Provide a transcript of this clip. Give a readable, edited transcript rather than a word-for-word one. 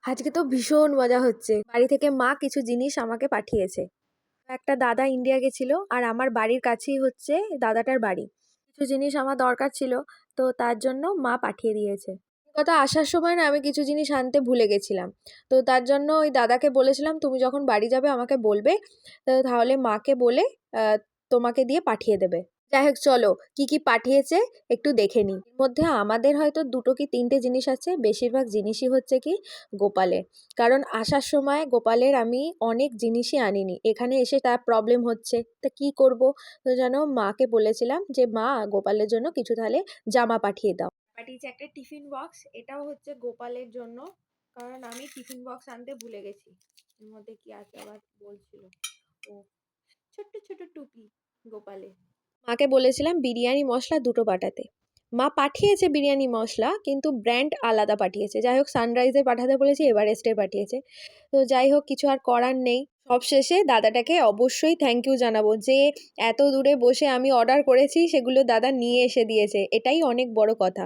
আজকে তো ভীষণ মজা হচ্ছে। বাড়ি থেকে মা কিছু জিনিস আমাকে পাঠিয়েছে। একটা দাদা ইন্ডিয়া গেছিল আর আমার বাড়ির কাছেই হচ্ছে দাদাটার বাড়ি। কিছু জিনিস আমার দরকার ছিল, তো তার জন্য মা পাঠিয়ে দিয়েছে। কথা আসার সময় না আমি কিছু জিনিস আনতে ভুলে গেছিলাম। তো তার জন্য ওই দাদাকে বলেছিলাম তুমি যখন বাড়ি যাবে আমাকে বলবে, তো তাহলে মাকে বলে আহ, তোমাকে দিয়ে পাঠিয়ে দেবে। যাই হোক চলো, কি কি পাঠিয়েছে একটু দেখে নিই। এর মধ্যে আমাদের হয়তো দুটো কি তিনটে জিনিস আছে, বেশিরভাগ জিনিসই হচ্ছে কি গোপালের। কারণ আসার সময় গোপালের আমি অনেক জিনিসই আনিনি, এখানে এসে তার প্রবলেম হচ্ছে, তা কি করব। তো যেন মাকে বলেছিলাম যে মা গোপালের জন্য কিছু তাহলে জামা পাঠিয়ে দাও। পাঠিয়েছে একটা টিফিন বক্স, এটাও হচ্ছে গোপালের জন্য, কারণ আমি টিফিন বক্স আনতে ভুলে গেছি। এর মধ্যে কি আছে আবার বলছিল। ও, ছোট্ট ছোট্ট টুপি গোপালের। মাকে বলেছিলাম বিরিয়ানি মশলা দুটো পাঠাতে। মা পাঠিয়েছে বিরিয়ানি মশলা, কিন্তু ব্র্যান্ড আলাদা পাঠিয়েছে। যাই হোক, সানরাইজের পাঠাতে বলেছি, এভারেস্টের পাঠিয়েছে। তো যাই হোক, কিছু আর করার নেই। সবশেষে দাদাটাকে অবশ্যই থ্যাংক ইউ জানাবো যে এত দূরে বসে আমি অর্ডার করেছি সেগুলো দাদা নিয়ে এসে দিয়েছে, এটাই অনেক বড় কথা।